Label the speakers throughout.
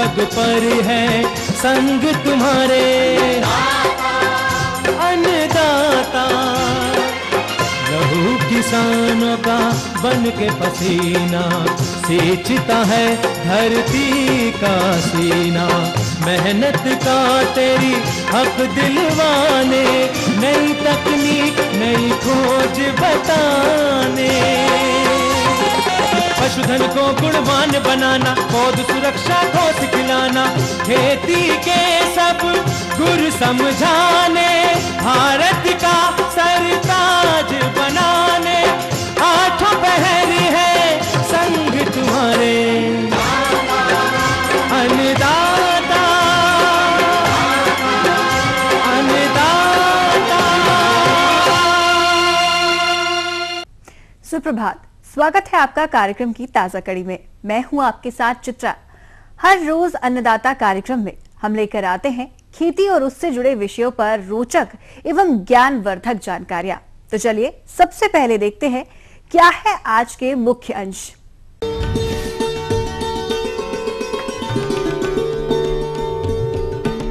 Speaker 1: पग पर है संग तुम्हारे। अन्नदाता लहू किसानों का बन के पसीना सींचता है धरती का सीना। मेहनत का तेरी हक दिलवाने, नई तकनीक नई खोज बताने। पशुधन को गुणवान बनाना, पौध सुरक्षा को सिखलाना, खेती के सब गुर समझाने, भारत का सरताज बनाने। आठों पहर है संग तुम्हारे। अन्नदाता अन्नदाता।
Speaker 2: सुप्रभात, स्वागत है आपका कार्यक्रम की ताजा कड़ी में। मैं हूं आपके साथ चित्रा। हर रोज अन्नदाता कार्यक्रम में हम लेकर आते हैं खेती और उससे जुड़े विषयों पर रोचक एवं ज्ञानवर्धक जानकारियां। तो चलिए सबसे पहले देखते हैं क्या है आज के मुख्य अंश।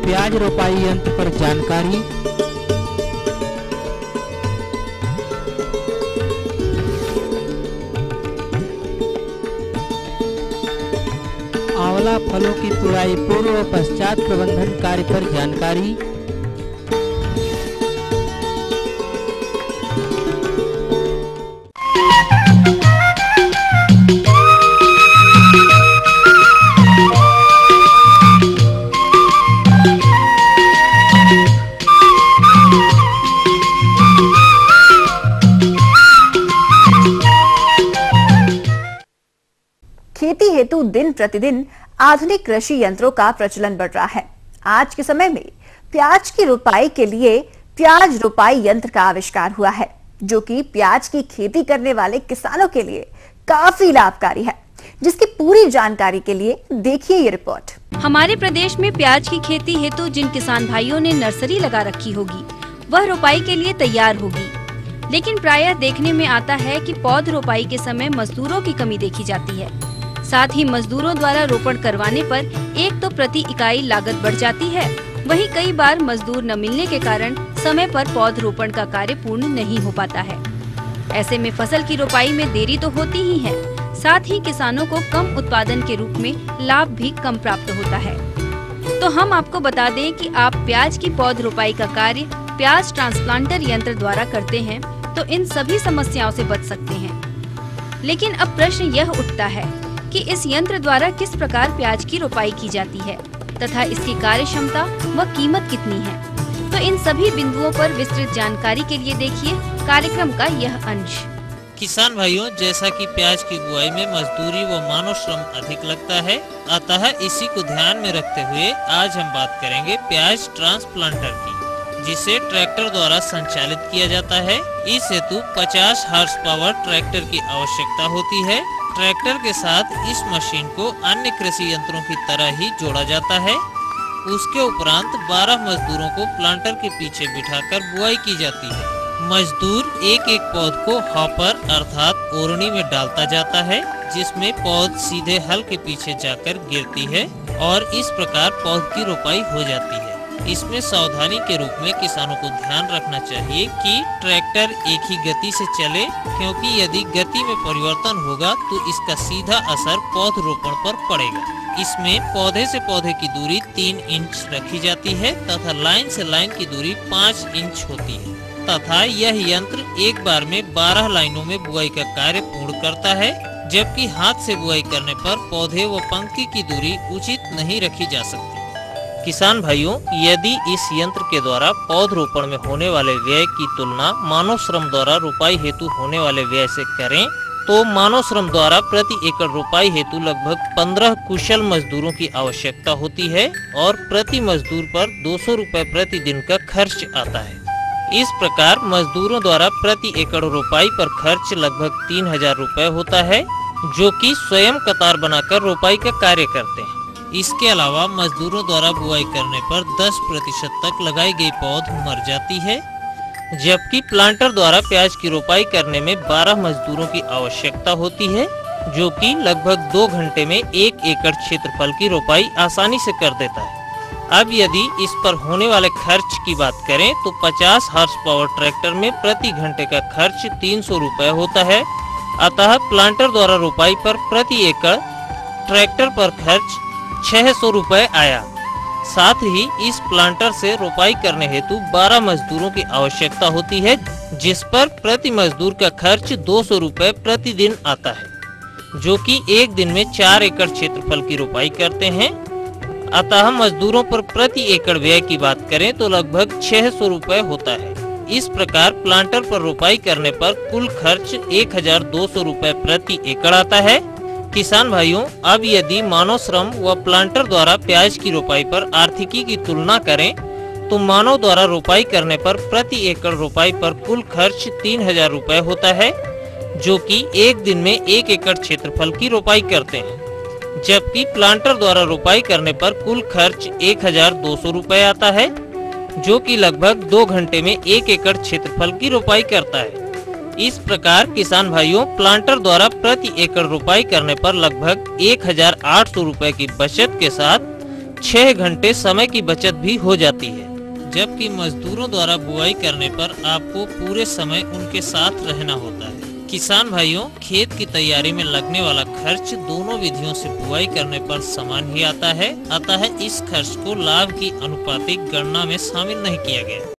Speaker 3: प्याज रोपाई यंत्र पर जानकारी, आंवला फलों की तुड़ाई पूर्व और पश्चात प्रबंधन कार्य पर जानकारी,
Speaker 2: खेती हेतु दिन प्रतिदिन आधुनिक कृषि यंत्रों का प्रचलन बढ़ रहा है। आज के समय में प्याज की रोपाई के लिए प्याज रोपाई यंत्र का आविष्कार हुआ है, जो कि प्याज की खेती करने वाले किसानों के लिए काफी लाभकारी है। जिसकी पूरी जानकारी के लिए देखिए ये रिपोर्ट।
Speaker 4: हमारे प्रदेश में प्याज की खेती हेतु जिन किसान भाइयों ने नर्सरी लगा रखी होगी, वह रोपाई के लिए तैयार होगी। लेकिन प्रायः देखने में आता है कि पौध रोपाई के समय मजदूरों की कमी देखी जाती है। साथ ही मजदूरों द्वारा रोपण करवाने पर एक तो प्रति इकाई लागत बढ़ जाती है, वहीं कई बार मजदूर न मिलने के कारण समय पर पौध रोपण का कार्य पूर्ण नहीं हो पाता है। ऐसे में फसल की रोपाई में देरी तो होती ही है, साथ ही किसानों को कम उत्पादन के रूप में लाभ भी कम प्राप्त होता है। तो हम आपको बता दें कि आप प्याज की पौध रोपाई का कार्य प्याज ट्रांसप्लांटर यंत्र द्वारा करते हैं तो इन सभी समस्याओं से बच सकते हैं। लेकिन अब प्रश्न यह उठता है कि इस यंत्र द्वारा किस प्रकार प्याज की रोपाई की जाती है तथा इसकी कार्य क्षमता व कीमत कितनी है। तो इन सभी बिंदुओं पर विस्तृत जानकारी के लिए देखिए कार्यक्रम का यह अंश।
Speaker 5: किसान भाइयों, जैसा कि प्याज की बुआई में मजदूरी व मानव श्रम अधिक लगता है, अतः इसी को ध्यान में रखते हुए आज हम बात करेंगे प्याज ट्रांसप्लांटर की, जिसे ट्रैक्टर द्वारा संचालित किया जाता है। इस हेतु 50 हॉर्स पावर ट्रैक्टर की आवश्यकता होती है। ट्रैक्टर के साथ इस मशीन को अन्य कृषि यंत्रों की तरह ही जोड़ा जाता है। उसके उपरांत 12 मजदूरों को प्लांटर के पीछे बिठाकर बुआई की जाती है। मजदूर एक एक पौध को हॉपर अर्थात ओरनी में डालता जाता है, जिसमें पौध सीधे हल के पीछे जाकर गिरती है और इस प्रकार पौध की रोपाई हो जाती है। इसमें सावधानी के रूप में किसानों को ध्यान रखना चाहिए कि ट्रैक्टर एक ही गति से चले, क्योंकि यदि गति में परिवर्तन होगा तो इसका सीधा असर पौध रोपण पर पड़ेगा। इसमें पौधे से पौधे की दूरी 3 इंच रखी जाती है तथा लाइन से लाइन की दूरी 5 इंच होती है तथा यह यंत्र एक बार में 12 लाइनों में बुआई का कार्य पूर्ण करता है, जबकि हाथ से बुआई करने पर पौधे व पंक्ति की दूरी उचित नहीं रखी जा सकती। किसान भाइयों, यदि इस यंत्र के द्वारा पौध रोपण में होने वाले व्यय की तुलना मानव श्रम द्वारा रोपाई हेतु होने वाले व्यय से करें तो मानव श्रम द्वारा प्रति एकड़ रोपाई हेतु लगभग 15 कुशल मजदूरों की आवश्यकता होती है और प्रति मजदूर पर 200 रुपए प्रति दिन का खर्च आता है। इस प्रकार मजदूरों द्वारा प्रति एकड़ रोपाई पर खर्च लगभग 3000 रुपए होता है, जो कि स्वयं कतार बनाकर रोपाई का कार्य करते हैं। इसके अलावा मजदूरों द्वारा बुआई करने पर 10% तक लगाई गई पौध मर जाती है, जबकि प्लांटर द्वारा प्याज की रोपाई करने में 12 मजदूरों की आवश्यकता होती है। जो कि लगभग 2 घंटे में 1 एकड़ क्षेत्रफल की रोपाई आसानी से कर देता है। अब यदि इस पर होने वाले खर्च की बात करें तो 50 हॉर्स पावर ट्रैक्टर में प्रति घंटे का खर्च 300 रुपए होता है। अतः प्लांटर द्वारा रोपाई पर प्रति एकड़ ट्रैक्टर पर खर्च 600 रुपए आया। साथ ही इस प्लांटर से रोपाई करने हेतु 12 मजदूरों की आवश्यकता होती है, जिस पर प्रति मजदूर का खर्च 200 रुपए प्रतिदिन आता है, जो कि एक दिन में 4 एकड़ क्षेत्रफल की रोपाई करते हैं। अतः मजदूरों पर प्रति एकड़ व्यय की बात करें तो लगभग 600 रुपए होता है। इस प्रकार प्लांटर पर रोपाई करने पर कुल खर्च 1200 रुपए प्रति एकड़ आता है। किसान भाइयों, अब यदि मानव श्रम व प्लांटर द्वारा प्याज की रोपाई पर आर्थिकी की तुलना करें तो मानव द्वारा रोपाई करने पर प्रति एकड़ रोपाई पर कुल खर्च 3000 रुपए होता है, जो कि एक दिन में 1 एकड़ क्षेत्रफल की रोपाई करते हैं। जबकि प्लांटर द्वारा रोपाई करने पर कुल खर्च 1200 रुपए आता है, जो कि लगभग 2 घंटे में 1 एकड़ क्षेत्रफल की रोपाई करता है। इस प्रकार किसान भाइयों, प्लांटर द्वारा प्रति एकड़ रोपाई करने पर लगभग 1800 रुपए की बचत के साथ 6 घंटे समय की बचत भी हो जाती है। जबकि मजदूरों द्वारा बुआई करने पर आपको पूरे समय उनके साथ रहना होता है। किसान भाइयों, खेत की तैयारी में लगने वाला खर्च दोनों विधियों से बुआई करने पर समान ही आता है। अतः इस खर्च को लाभ की अनुपातिक गणना में शामिल नहीं किया गया।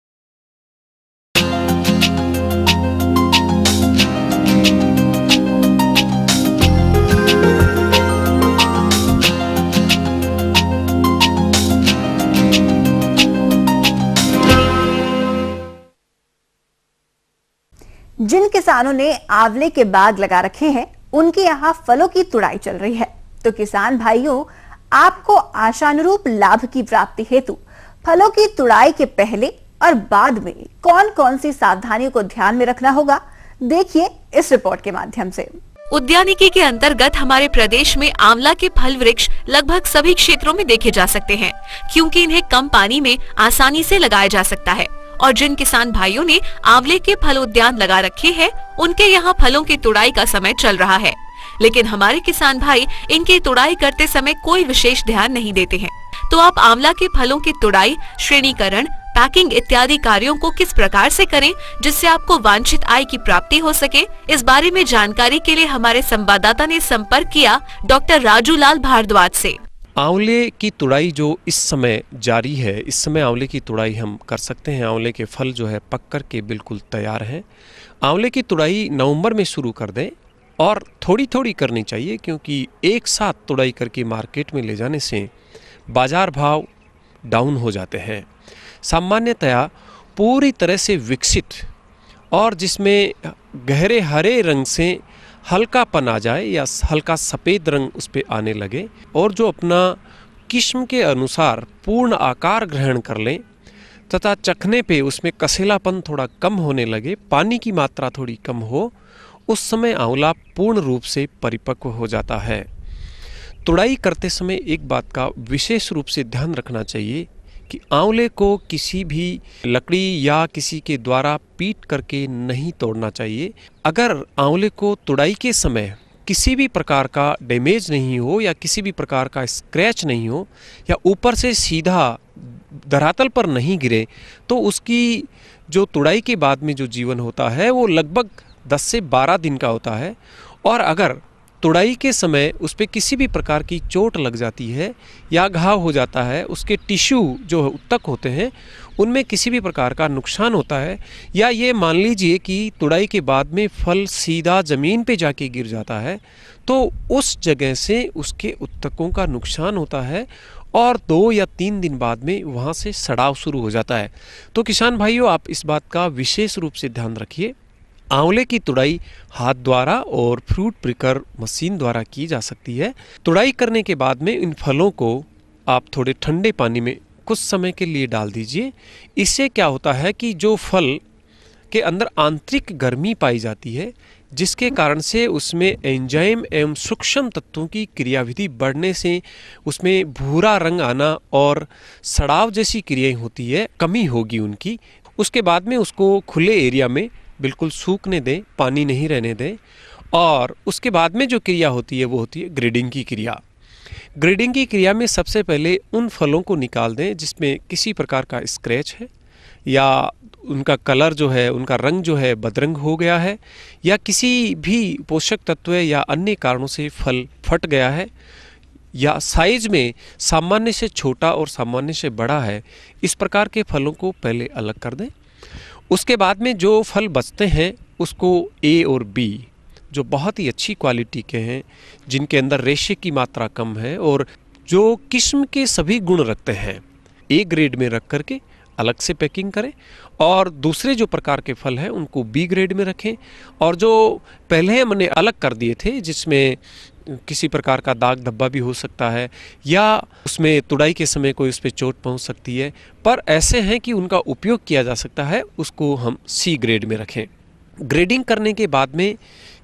Speaker 2: जिन किसानों ने आंवले के बाग लगा रखे हैं, उनके यहाँ फलों की तुड़ाई चल रही है। तो किसान भाइयों, आपको आशानुरूप लाभ की प्राप्ति हेतु फलों की तुड़ाई के पहले और बाद में कौन कौन सी सावधानियों को ध्यान में रखना होगा, देखिए इस रिपोर्ट के माध्यम से।
Speaker 6: उद्यानिकी के अंतर्गत हमारे प्रदेश में आंवला के फल वृक्ष लगभग सभी क्षेत्रों में देखे जा सकते हैं, क्योंकि इन्हें कम पानी में आसानी से लगाया जा सकता है। और जिन किसान भाइयों ने आंवले के फल उद्यान लगा रखे हैं, उनके यहाँ फलों की तुड़ाई का समय चल रहा है, लेकिन हमारे किसान भाई इनकी तुड़ाई करते समय कोई विशेष ध्यान नहीं देते हैं। तो आप आंवला के फलों की तुड़ाई, श्रेणीकरण, पैकिंग इत्यादि कार्यों को किस प्रकार से करें जिससे आपको वांछित आय की प्राप्ति हो सके, इस बारे में जानकारी के लिए हमारे संवाददाता ने संपर्क किया डॉक्टर राजूलाल भारद्वाज से।
Speaker 7: आंवले की तुड़ाई जो इस समय जारी है, इस समय आंवले की तुड़ाई हम कर सकते हैं। आंवले के फल जो है पक कर के बिल्कुल तैयार हैं। आंवले की तुड़ाई नवंबर में शुरू कर दें और थोड़ी थोड़ी करनी चाहिए, क्योंकि एक साथ तुड़ाई करके मार्केट में ले जाने से बाजार भाव डाउन हो जाते हैं। सामान्यतया पूरी तरह से विकसित और जिसमें गहरे हरे रंग से हल्कापन आ जाए या हल्का सफ़ेद रंग उस पर आने लगे और जो अपना किस्म के अनुसार पूर्ण आकार ग्रहण कर लें तथा चखने पे उसमें कसेलापन थोड़ा कम होने लगे, पानी की मात्रा थोड़ी कम हो, उस समय आंवला पूर्ण रूप से परिपक्व हो जाता है। तुड़ाई करते समय एक बात का विशेष रूप से ध्यान रखना चाहिए कि आंवले को किसी भी लकड़ी या किसी के द्वारा पीट करके नहीं तोड़ना चाहिए। अगर आंवले को तुड़ाई के समय किसी भी प्रकार का डैमेज नहीं हो या किसी भी प्रकार का स्क्रैच नहीं हो या ऊपर से सीधा धरातल पर नहीं गिरे, तो उसकी जो तुड़ाई के बाद में जो जीवन होता है वो लगभग 10 से 12 दिन का होता है। और अगर तुड़ाई के समय उस पर किसी भी प्रकार की चोट लग जाती है या घाव हो जाता है, उसके टिश्यू जो उत्तक होते हैं उनमें किसी भी प्रकार का नुकसान होता है, या ये मान लीजिए कि तुड़ाई के बाद में फल सीधा ज़मीन पे जाके गिर जाता है, तो उस जगह से उसके उत्तकों का नुकसान होता है और 2 या 3 दिन बाद में वहाँ से सड़ाव शुरू हो जाता है। तो किसान भाइयों, आप इस बात का विशेष रूप से ध्यान रखिए। आंवले की तुड़ाई हाथ द्वारा और फ्रूट प्रिकर मशीन द्वारा की जा सकती है। तुड़ाई करने के बाद में इन फलों को आप थोड़े ठंडे पानी में कुछ समय के लिए डाल दीजिए। इससे क्या होता है कि जो फल के अंदर आंतरिक गर्मी पाई जाती है, जिसके कारण से उसमें एंजाइम एवं सूक्ष्म तत्वों की क्रियाविधि बढ़ने से उसमें भूरा रंग आना और सड़ाव जैसी क्रियाएं होती है, कमी होगी उनकी। उसके बाद में उसको खुले एरिया में बिल्कुल सूखने दें, पानी नहीं रहने दें, और उसके बाद में जो क्रिया होती है वो होती है ग्रेडिंग की क्रिया। ग्रेडिंग की क्रिया में सबसे पहले उन फलों को निकाल दें जिसमें किसी प्रकार का स्क्रैच है या उनका कलर जो है, उनका रंग जो है बदरंग हो गया है या किसी भी पोषक तत्व या अन्य कारणों से फल फट गया है या साइज में सामान्य से छोटा और सामान्य से बड़ा है, इस प्रकार के फलों को पहले अलग कर दें। उसके बाद में जो फल बचते हैं उसको ए और बी, जो बहुत ही अच्छी क्वालिटी के हैं, जिनके अंदर रेशे की मात्रा कम है और जो किस्म के सभी गुण रखते हैं, ए ग्रेड में रख करके अलग से पैकिंग करें और दूसरे जो प्रकार के फल हैं उनको बी ग्रेड में रखें। और जो पहले हमने अलग कर दिए थे जिसमें किसी प्रकार का दाग धब्बा भी हो सकता है या उसमें तुड़ाई के समय कोई उस पर चोट पहुंच सकती है, पर ऐसे हैं कि उनका उपयोग किया जा सकता है, उसको हम सी ग्रेड में रखें। ग्रेडिंग करने के बाद में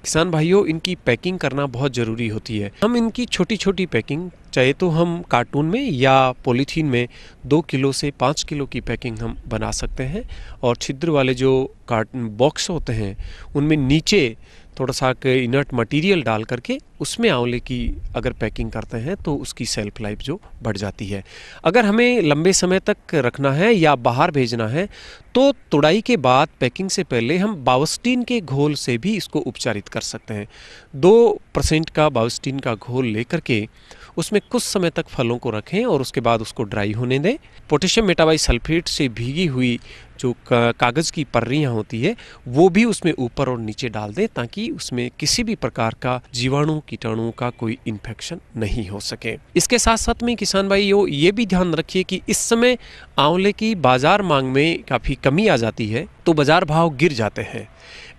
Speaker 7: किसान भाइयों इनकी पैकिंग करना बहुत ज़रूरी होती है। हम इनकी छोटी छोटी पैकिंग चाहे तो हम कार्टून में या पॉलीथीन में 2 किलो से 5 किलो की पैकिंग हम बना सकते हैं और छिद्र वाले जो कार्टून बॉक्स होते हैं उनमें नीचे थोड़ा सा इनर्ट मटेरियल डाल करके उसमें आंवले की अगर पैकिंग करते हैं तो उसकी सेल्फ लाइफ जो बढ़ जाती है। अगर हमें लंबे समय तक रखना है या बाहर भेजना है तो तुड़ाई के बाद पैकिंग से पहले हम बावस्टीन के घोल से भी इसको उपचारित कर सकते हैं। 2% का बावस्टीन का घोल लेकर के उसमें कुछ समय तक फलों को रखें और उसके बाद उसको ड्राई होने दें। पोटेशियम मेटाबाइसल्फेट से भीगी हुई जो कागज़ की पर्रियाँ होती है वो भी उसमें ऊपर और नीचे डाल दें ताकि उसमें किसी भी प्रकार का जीवाणु कीटाणु का कोई इन्फेक्शन नहीं हो सके। इसके साथ साथ में किसान भाइयों ये भी ध्यान रखिए कि इस समय आंवले की बाज़ार मांग में काफ़ी कमी आ जाती है तो बाज़ार भाव गिर जाते हैं।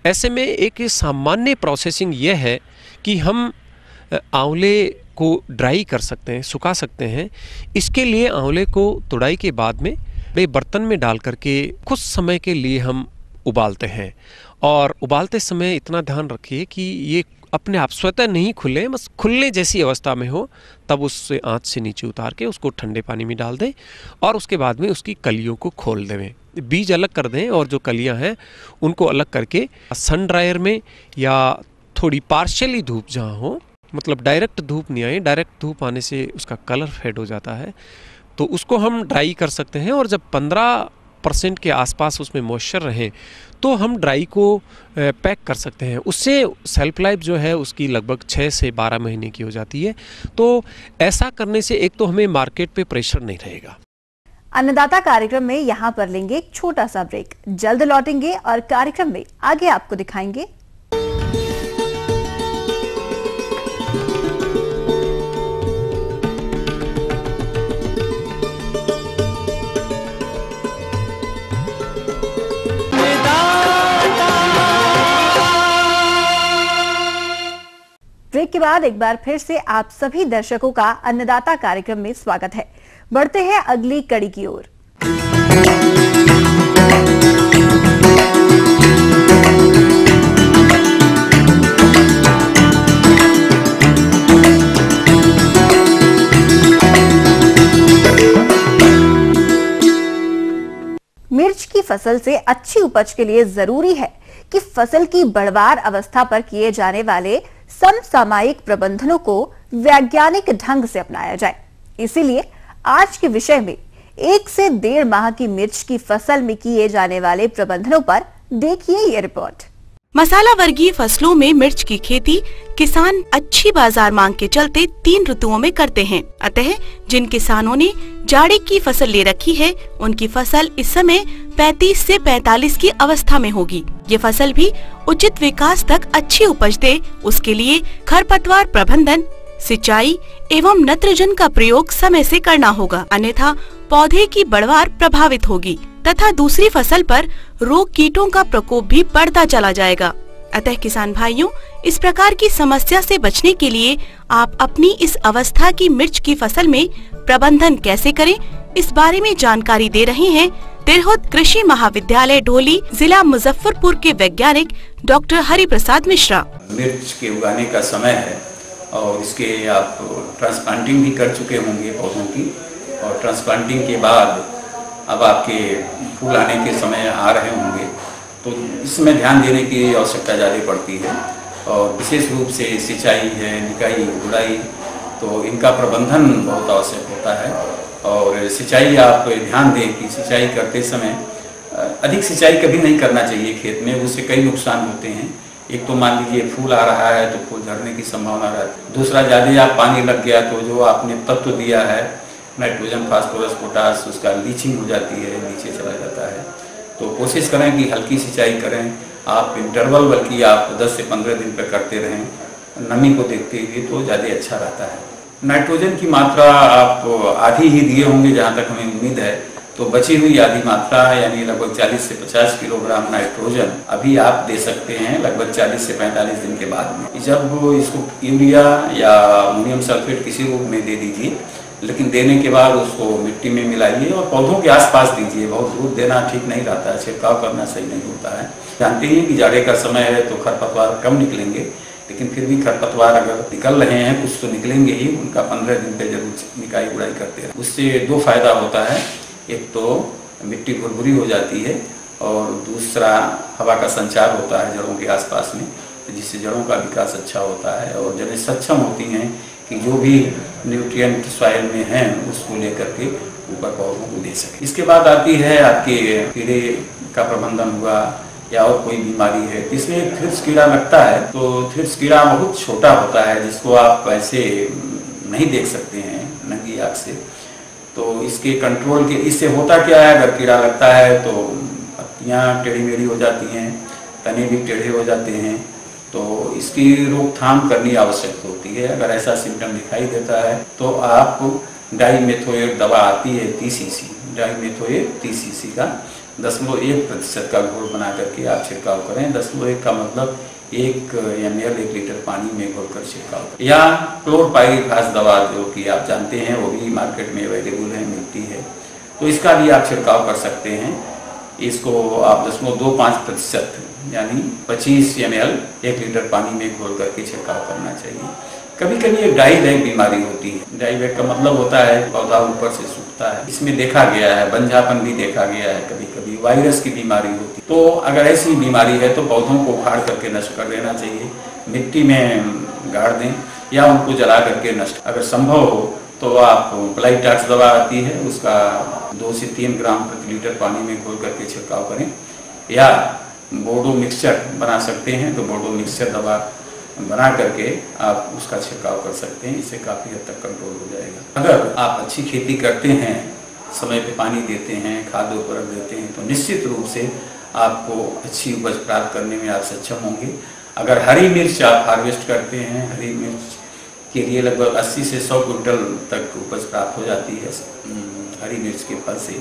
Speaker 7: ऐसे में एक सामान्य प्रोसेसिंग यह है कि हम आंवले को ड्राई कर सकते हैं, सुखा सकते हैं। इसके लिए आंवले को तुड़ाई के बाद में बड़े बर्तन में डाल करके कुछ समय के लिए हम उबालते हैं और उबालते समय इतना ध्यान रखिए कि ये अपने आप स्वतः नहीं खुले, बस खुलने जैसी अवस्था में हो, तब उससे आंच से नीचे उतार के उसको ठंडे पानी में डाल दें और उसके बाद में उसकी कलियों को खोल दें, बीज अलग कर दें और जो कलियां हैं उनको अलग करके सन ड्रायर में या थोड़ी पार्शियली धूप जहाँ हो, मतलब डायरेक्ट धूप नहीं आए, डायरेक्ट धूप आने से उसका कलर फेड हो जाता है, तो उसको हम ड्राई कर सकते हैं। और जब 15% के आसपास उसमें मॉइस्चर रहे तो हम ड्राई को पैक कर सकते हैं। उससे सेल्फ लाइफ जो है उसकी लगभग 6 से 12 महीने की हो जाती है। तो ऐसा करने से एक तो हमें मार्केट पे प्रेशर नहीं रहेगा।
Speaker 2: अन्नदाता कार्यक्रम में यहाँ पर लेंगे एक छोटा सा ब्रेक, जल्द लौटेंगे और कार्यक्रम में आगे आपको दिखाएंगे ब्रेक के बाद एक बार फिर से आप सभी दर्शकों का अन्नदाता कार्यक्रम में स्वागत है। बढ़ते हैं अगली कड़ी की ओर। मिर्च की फसल से अच्छी उपज के लिए जरूरी है कि फसल की बढ़वार अवस्था पर किए जाने वाले समसामयिक प्रबंधनों को वैज्ञानिक ढंग से अपनाया जाए। इसीलिए आज के विषय में 1 से 1.5 माह की मिर्च की फसल में किए जाने वाले प्रबंधनों पर देखिए ये रिपोर्ट।
Speaker 6: मसाला वर्गीय फसलों में मिर्च की खेती किसान अच्छी बाजार मांग के चलते 3 ऋतुओं में करते हैं। अतः जिन किसानों ने जाड़े की फसल ले रखी है उनकी फसल इस समय 35 से 45 की अवस्था में होगी। ये फसल भी उचित विकास तक अच्छी उपज दे, उसके लिए खरपतवार प्रबंधन, सिंचाई एवं नत्रजन का प्रयोग समय से करना होगा, अन्यथा पौधे की बढ़वार प्रभावित होगी तथा दूसरी फसल पर रोग कीटों का प्रकोप भी बढ़ता चला जाएगा। अतः किसान भाइयों, इस प्रकार की समस्या से बचने के लिए आप अपनी इस अवस्था की मिर्च की फसल में प्रबंधन कैसे करें, इस बारे में जानकारी दे रहे हैं तिरहुत कृषि महाविद्यालय ढोली, जिला मुजफ्फरपुर के वैज्ञानिक डॉक्टर हरि प्रसाद मिश्रा।
Speaker 8: मिर्च के उगाने का समय है और इसके आप ट्रांसप्लांटिंग भी कर चुके होंगे पौधों की, और ट्रांसप्लांटिंग के बाद अब आपके फूल आने के समय आ रहे होंगे, तो इसमें ध्यान देने की आवश्यकता ज़्यादा पड़ती है। और विशेष रूप से सिंचाई है, निकाई गुड़ाई, तो इनका प्रबंधन बहुत आवश्यक होता है। और सिंचाई आप ध्यान दें कि सिंचाई करते समय अधिक सिंचाई कभी नहीं करना चाहिए खेत में, उससे कई नुकसान होते हैं। एक तो मान लीजिए फूल आ रहा है तो फूल झड़ने की संभावना रहती है। दूसरा, ज़्यादा आप पानी लग गया तो जो आपने तत्व दिया है नाइट्रोजन, फास्फोरस, पोटास, उसका लीचिंग हो जाती है, नीचे चला जाता है। तो कोशिश करें कि हल्की सिंचाई करें आप, इंटरवल बल्कि आप 10 से 15 दिन पर करते रहें, नमी को देखते हुए, तो ज़्यादा अच्छा रहता है। नाइट्रोजन की मात्रा आप आधी ही दिए होंगे जहाँ तक हमें उम्मीद है, तो बची हुई आधी मात्रा यानी लगभग 40 से 50 किलोग्राम नाइट्रोजन अभी आप दे सकते हैं लगभग 40 से 45 दिन के बाद में। जब इसको यूरिया या अमोनियम सल्फेट किसी रूप में दे दीजिए, लेकिन देने के बाद उसको मिट्टी में मिलाइए और पौधों के आसपास दीजिए। बहुत दूर देना ठीक नहीं रहता है, छिड़काव करना सही नहीं होता है। जानते हैं कि जाड़े का समय है तो खरपतवार कम निकलेंगे, लेकिन फिर भी खरपतवार अगर निकल रहे हैं कुछ तो निकलेंगे ही, उनका 15 दिन पे जरूर निकाई गुड़ाई करते हैं। उससे 2 फायदा होता है, एक तो मिट्टी भुरभुरी हो जाती है और दूसरा हवा का संचार होता है जड़ों के आसपास में, जिससे जड़ों का विकास अच्छा होता है और जड़ें सक्षम होती हैं कि जो भी न्यूट्रिएंट सॉइल में हैं उसको लेकर के ऊपर पौधों को दे सके। इसके बाद आती है आपके कीड़े का प्रबंधन हुआ या और कोई बीमारी है, इसमें थ्रिप्स कीड़ा लगता है। तो थ्रिप्स कीड़ा बहुत छोटा होता है जिसको आप ऐसे नहीं देख सकते हैं नंगी आँख से। तो इसके कंट्रोल के, इससे होता क्या है, अगर कीड़ा लगता है तो पत्तियाँ टेढ़ी मेढ़ी हो जाती हैं, तने भी टेढ़े हो जाते हैं, तो इसकी रोकथाम करनी आवश्यक होती है। अगर ऐसा सिम्टम दिखाई देता है तो आप डाइमेथोएट दवा आती है 30 cc, डाइमेथोएट 30 cc का 0.1% का घोल बना करके आप छिड़काव करें। 0.1 का मतलब 1 ml 1 लीटर पानी में घोलकर छिड़काव करें। या क्लोरपाइरिफास दवा जो कि आप जानते हैं वो भी मार्केट में अवेलेबल है, मिलती है, तो इसका भी आप छिड़काव कर सकते हैं। इसको आप 0.25% यानी 25 ml 1 लीटर पानी में घोल करके छिड़काव करना चाहिए। कभी कभी एक डाई बैग बीमारी होती है। डाई बैग का मतलब होता है पौधा ऊपर से सूखता है, इसमें देखा गया है, बंजापन भी देखा गया है, कभी कभी वायरस की बीमारी होती है। तो अगर ऐसी बीमारी है तो पौधों को उखाड़ करके नष्ट कर देना चाहिए, मिट्टी में गाड़ दें या उनको जला करके नष्ट। अगर संभव हो तो आप प्लाइटाक्स दवा आती है, उसका 2 से 3 ग्राम प्रति लीटर पानी में घोल करके छिड़काव करें, या बोर्डो मिक्सचर बना सकते हैं तो बोर्डो मिक्सचर दवा बना करके आप उसका छिड़काव कर सकते हैं। इससे काफ़ी हद तक कंट्रोल हो जाएगा। अगर आप अच्छी खेती करते हैं, समय पे पानी देते हैं, खाद उर्वरक देते हैं, तो निश्चित रूप से आपको अच्छी उपज प्राप्त करने में आप सक्षम होंगे। अगर हरी मिर्च आप हार्वेस्ट करते हैं, हरी मिर्च के लिए लगभग 80 से 100 क्विंटल तक उपज प्राप्त हो जाती है हरी मिर्च के फल से।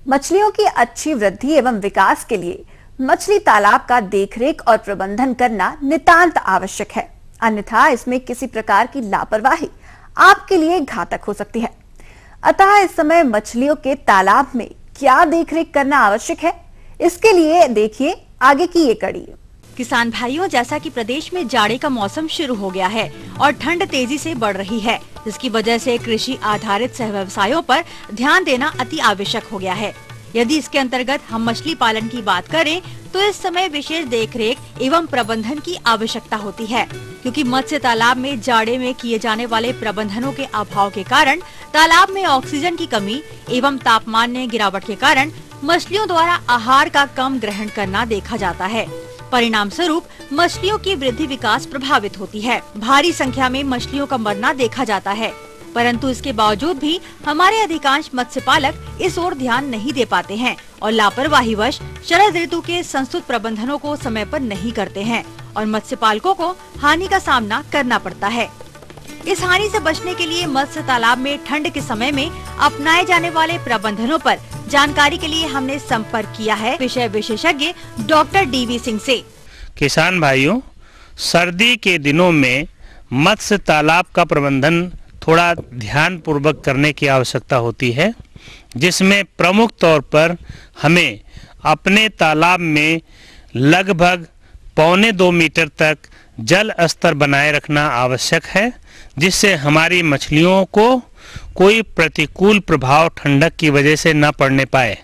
Speaker 2: मछलियों की अच्छी वृद्धि एवं विकास के लिए मछली तालाब का देखरेख और प्रबंधन करना नितांत आवश्यक है, अन्यथा इसमें किसी प्रकार की लापरवाही आपके लिए घातक हो सकती है। अतः इस समय मछलियों के तालाब में क्या देखरेख करना आवश्यक है, इसके लिए देखिए आगे की ये कड़ी।
Speaker 9: किसान भाइयों, जैसा कि प्रदेश में जाड़े का मौसम शुरू हो गया है और ठंड तेजी से बढ़ रही है, जिसकी वजह से कृषि आधारित सह व्यवसायों पर ध्यान देना अति आवश्यक हो गया है। यदि इसके अंतर्गत हम मछली पालन की बात करें तो इस समय विशेष देखरेख एवं प्रबंधन की आवश्यकता होती है, क्योंकि मत्स्य तालाब में जाड़े में किए जाने वाले प्रबंधनों के अभाव के कारण तालाब में ऑक्सीजन की कमी एवं तापमान में गिरावट के कारण मछलियों द्वारा आहार का कम ग्रहण करना देखा जाता है। परिणाम स्वरूप मछलियों की वृद्धि विकास प्रभावित होती है। भारी संख्या में मछलियों का मरना देखा जाता है, परंतु इसके बावजूद भी हमारे अधिकांश मत्स्य पालक इस ओर ध्यान नहीं दे पाते हैं और लापरवाहीवश शरद ऋतु के संस्तुत प्रबंधनों को समय पर नहीं करते हैं और मत्स्य पालकों को हानि का सामना करना पड़ता है। इस हानि से बचने के लिए मत्स्य तालाब में ठंड के समय में अपनाए जाने वाले प्रबंधनों पर जानकारी के लिए हमने संपर्क किया है विषय विशेषज्ञ डॉक्टर DV सिंह से।
Speaker 10: किसान भाइयों, सर्दी के दिनों में मत्स्य तालाब का प्रबंधन थोड़ा ध्यान पूर्वक करने की आवश्यकता होती है, जिसमें प्रमुख तौर पर हमें अपने तालाब में लगभग 1.25 मीटर तक जल स्तर बनाए रखना आवश्यक है, जिससे हमारी मछलियों को कोई प्रतिकूल प्रभाव ठंडक की वजह से न पड़ने पाए।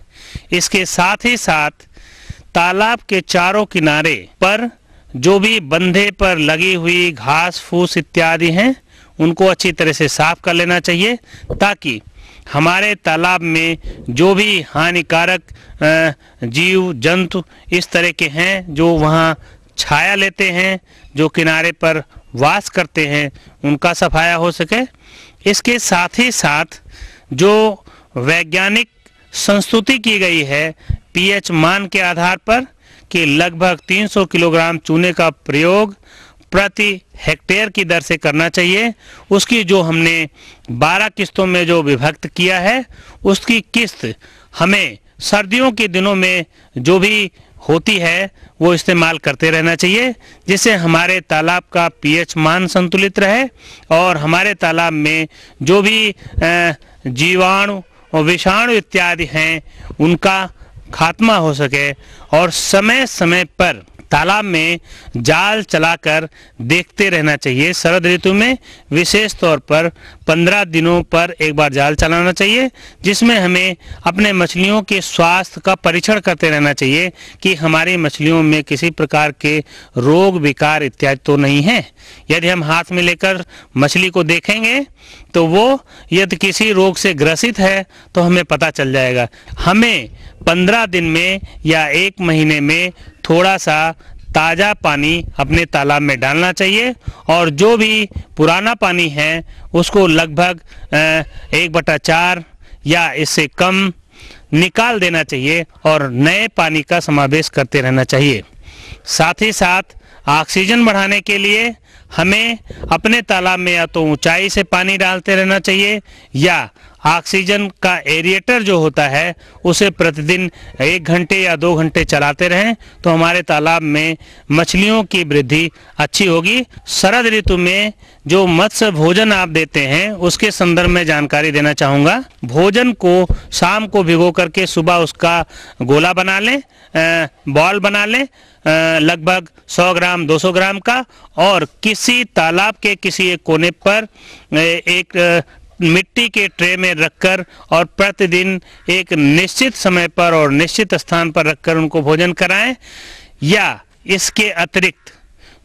Speaker 10: इसके साथ ही साथ तालाब के चारों किनारे पर जो भी बंधे पर लगी हुई घास फूस इत्यादि हैं उनको अच्छी तरह से साफ कर लेना चाहिए, ताकि हमारे तालाब में जो भी हानिकारक जीव जंतु इस तरह के हैं जो वहाँ छाया लेते हैं, जो किनारे पर वास करते हैं, उनका सफाया हो सके। इसके साथ ही साथ जो वैज्ञानिक संस्तुति की गई है पीएच मान के आधार पर कि लगभग 300 किलोग्राम चूने का प्रयोग प्रति हेक्टेयर की दर से करना चाहिए, उसकी जो हमने 12 किस्तों में जो विभक्त किया है उसकी किस्त हमें सर्दियों के दिनों में जो भी होती है वो इस्तेमाल करते रहना चाहिए, जिससे हमारे तालाब का पीएच मान संतुलित रहे और हमारे तालाब में जो भी जीवाणु और विषाणु इत्यादि हैं उनका खात्मा हो सके। और समय समय पर तालाब में जाल चलाकर देखते रहना चाहिए। शरद ऋतु में विशेष तौर पर 15 दिनों पर एक बार जाल चलाना चाहिए, जिसमें हमें अपने मछलियों के स्वास्थ्य का परीक्षण करते रहना चाहिए कि हमारी मछलियों में किसी प्रकार के रोग विकार इत्यादि तो नहीं है। यदि हम हाथ में लेकर मछली को देखेंगे तो वो यदि किसी रोग से ग्रसित है तो हमें पता चल जाएगा। हमें 15 दिन में या 1 महीने में थोड़ा सा ताज़ा पानी अपने तालाब में डालना चाहिए और जो भी पुराना पानी है उसको लगभग 1/4 या इससे कम निकाल देना चाहिए और नए पानी का समावेश करते रहना चाहिए। साथ ही साथ ऑक्सीजन बढ़ाने के लिए हमें अपने तालाब में या तो ऊंचाई से पानी डालते रहना चाहिए या ऑक्सीजन का एरिएटर जो होता है उसे प्रतिदिन 1 घंटे या 2 घंटे चलाते रहें तो हमारे तालाब में मछलियों की वृद्धि अच्छी होगी। शरद ऋतु में जो मत्स्य भोजन आप देते हैं उसके संदर्भ में जानकारी देना चाहूँगा। भोजन को शाम को भिगो करके सुबह उसका गोला बना लें, बॉल बना लें लगभग 100 ग्राम 200 ग्राम का, और किसी तालाब के किसी एक कोने पर एक मिट्टी के ट्रे में रखकर और प्रतिदिन एक निश्चित समय पर और निश्चित स्थान पर रखकर उनको भोजन कराएं। या इसके अतिरिक्त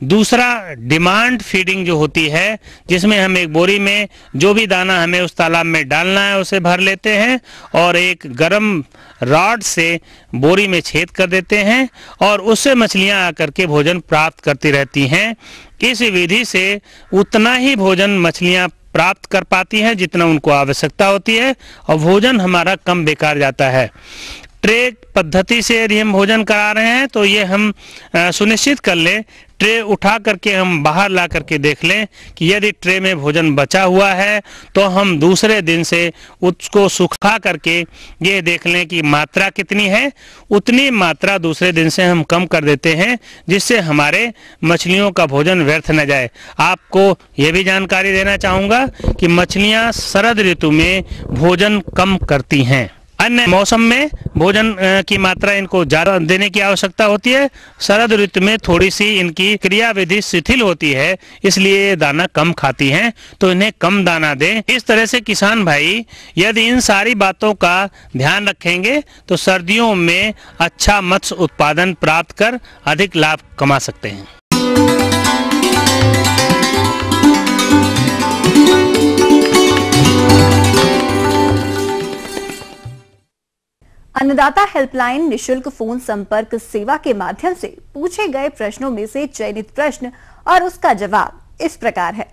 Speaker 10: दूसरा डिमांड फीडिंग जो होती है, जिसमें हम एक बोरी में जो भी दाना हमें उस तालाब में डालना है उसे भर लेते हैं और एक गरम रॉड से बोरी में छेद कर देते हैं और उससे मछलियां आकर के भोजन प्राप्त करती रहती हैं। इस विधि से उतना ही भोजन मछलियां प्राप्त कर पाती हैं जितना उनको आवश्यकता होती है और भोजन हमारा कम बेकार जाता है। ट्रे पद्धति से यदि हम भोजन करा रहे हैं तो ये हम सुनिश्चित कर लें, ट्रे उठा करके हम बाहर ला करके देख लें कि यदि ट्रे में भोजन बचा हुआ है तो हम दूसरे दिन से उसको सुखा करके ये देख लें कि मात्रा कितनी है। उतनी मात्रा दूसरे दिन से हम कम कर देते हैं, जिससे हमारे मछलियों का भोजन व्यर्थ न जाए। आपको ये भी जानकारी देना चाहूँगा कि मछलियाँ शरद ऋतु में भोजन कम करती हैं। अन्य मौसम में भोजन की मात्रा इनको ज़्यादा देने की आवश्यकता होती है। शरद ऋतु में थोड़ी सी इनकी क्रियाविधि शिथिल होती है, इसलिए ये दाना कम खाती हैं, तो इन्हें कम दाना दें। इस तरह से किसान भाई यदि इन सारी बातों का ध्यान रखेंगे तो सर्दियों में अच्छा मत्स्य उत्पादन प्राप्त कर अधिक लाभ कमा सकते हैं।
Speaker 2: अन्नदाता हेल्पलाइन निशुल्क फोन संपर्क सेवा के माध्यम से पूछे गए प्रश्नों में से चयनित प्रश्न और उसका जवाब इस प्रकार है।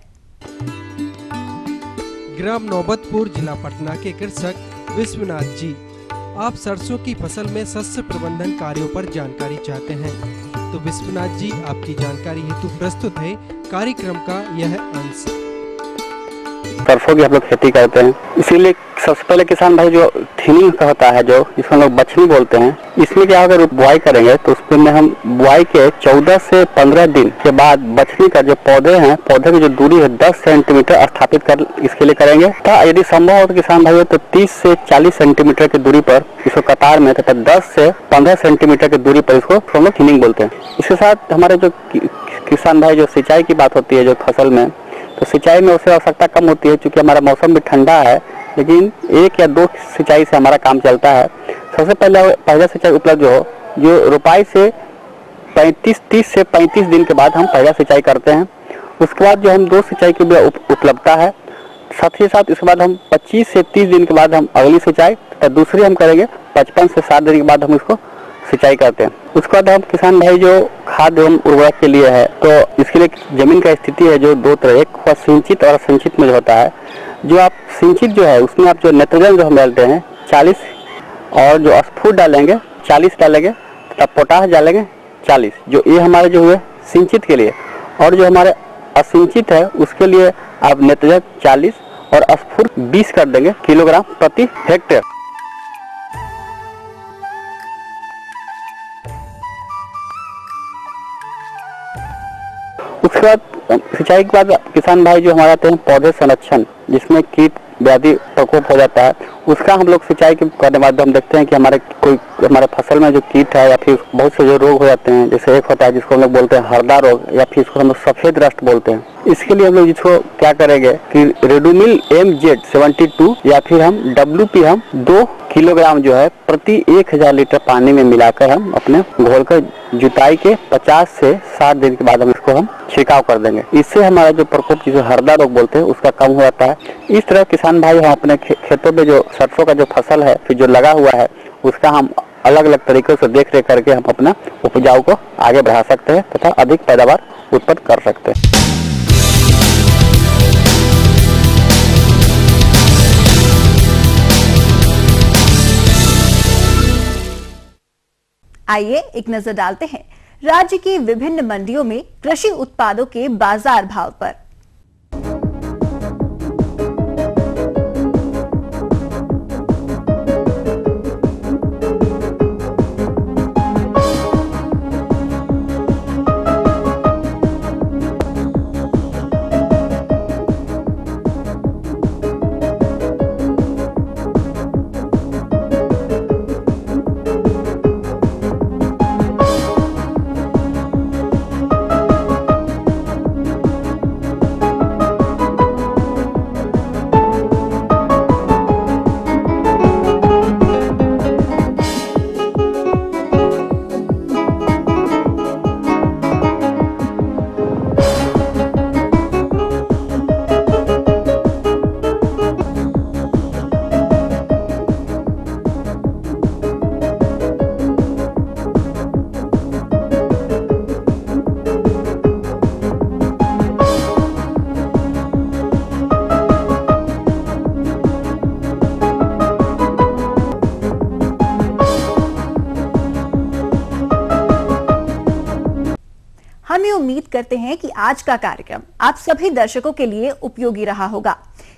Speaker 11: ग्राम नौबतपुर, जिला पटना के कृषक विश्वनाथ जी, आप सरसों की फसल में शस्य प्रबंधन कार्यों पर जानकारी चाहते हैं, तो विश्वनाथ जी आपकी जानकारी हेतु प्रस्तुत है कार्यक्रम का यह अंश।
Speaker 12: सरसों की हम लोग खेती करते हैं। इसीलिए सबसे पहले किसान भाई जो थिनिंग का होता है, जो जिसको हम लोग बछनी बोलते हैं, इसमें क्या अगर बुआई करेंगे तो उसमें हम बुआई के 14 से 15 दिन के बाद बछनी का जो पौधे हैं, पौधे की जो दूरी है 10 सेंटीमीटर स्थापित कर इसके लिए करेंगे। तथा यदि संभव हो तो किसान भाइयों तो 30 से 40 सेंटीमीटर की दूरी पर इसको कतार में तथा 10 से 15 सेंटीमीटर की दूरी पर इसको हम लोग थिनिंग बोलते हैं। इसके साथ हमारे जो किसान भाई जो सिंचाई की बात होती है जो फसल में, तो सिंचाई में उससे आवश्यकता कम होती है क्योंकि हमारा मौसम भी ठंडा है, लेकिन 1 या 2 सिंचाई से हमारा काम चलता है। सबसे पहला सिंचाई उपलब्ध जो रोपाई से 30 से 35 दिन के बाद हम पहला सिंचाई करते हैं। उसके बाद जो हम 2 सिंचाई की उपलब्धता है, साथ ही साथ इसके बाद हम 25 से 30 दिन के बाद हम अगली सिंचाई तथा दूसरी हम करेंगे 55 से 60 दिन के बाद हम इसको सिंचाई करते हैं। उसके बाद हम किसान भाई जो खाद एवं उर्वरक के लिए है, तो इसके लिए जमीन का स्थिति है जो 2 तरह, एक हुआ सिंचित और असिंचित में जो होता है। जो आप सिंचित जो है उसमें आप जो नाइट्रोजन जो हम डालते हैं 40 और जो स्फूट डालेंगे 40 डालेंगे तथा पोटाश डालेंगे 40, जो ये हमारे जो हुए सिंचित के लिए। और जो हमारे असिंचित है उसके लिए आप नाइट्रोजन 40 और स्फूट 20 कर देंगे किलोग्राम प्रति हेक्टेयर। उसके बाद सिंचाई के बाद किसान भाई जो हमारे आते हैं पौधे संरक्षण, जिसमें कीट व्याधि प्रकोप हो जाता है, उसका हम लोग सिंचाई करने के बाद हम देखते हैं कि हमारे फसल में जो कीट है या फिर बहुत से जो रोग हो जाते हैं, जैसे एक होता है जिसको हम लोग बोलते हैं हरदा रोग या फिर इसको हम लोग सफेद रस्ट बोलते हैं। इसके लिए हम लोग जिसको क्या करेंगे कि रेडोमिल MZ72 या फिर हम WP हम 2 किलोग्राम जो है प्रति 1000 लीटर पानी में मिलाकर हम अपने घोल कर जुताई के 50 से 60 दिन के बाद हम इसको हम छिड़काव कर देंगे। इससे हमारा जो प्रकोप जिसे हरदा रोग बोलते हैं उसका कम हो जाता है। इस तरह किसान भाई हम अपने खेतों में जो सरसों का जो फसल है फिर जो लगा हुआ है उसका हम अलग अलग तरीकों से देख रेख करके हम अपना उपजाऊ को आगे बढ़ा सकते हैं तथा अधिक पैदावार उत्पन्न कर सकते हैं।
Speaker 2: आइए एक नजर डालते हैं राज्य की विभिन्न मंडियों में कृषि उत्पादों के बाजार भाव पर। हम ये उम्मीद करते हैं कि आज का कार्यक्रम आप सभी दर्शकों के लिए उपयोगी रहा होगा।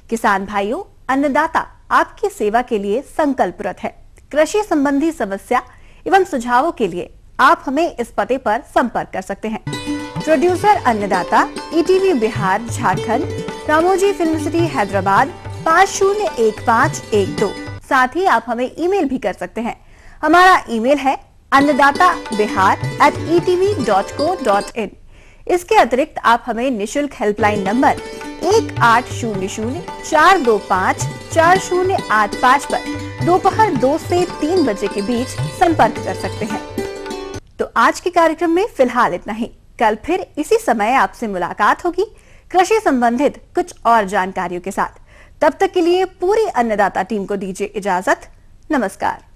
Speaker 2: किसान भाइयों, अन्नदाता आपकी सेवा के लिए संकल्परत है। कृषि संबंधी समस्या एवं सुझावों के लिए आप हमें इस पते पर संपर्क कर सकते हैं। प्रोड्यूसर अन्नदाता, ETV Bihar Jharkhand, Ramoji film city Hyderabad 501512। साथ ही आप हमें ईमेल भी कर सकते हैं। हमारा ईमेल है annadatabihar@etv.co.in। इसके अतिरिक्त आप हमें निशुल्क हेल्पलाइन नंबर 1800-425-4085 पर दोपहर 2 से 3 बजे के बीच संपर्क कर सकते हैं। तो आज के कार्यक्रम में फिलहाल इतना ही। कल फिर इसी समय आपसे मुलाकात होगी कृषि संबंधित कुछ और जानकारियों के साथ। तब तक के लिए पूरी अन्नदाता टीम को दीजिए इजाजत। नमस्कार।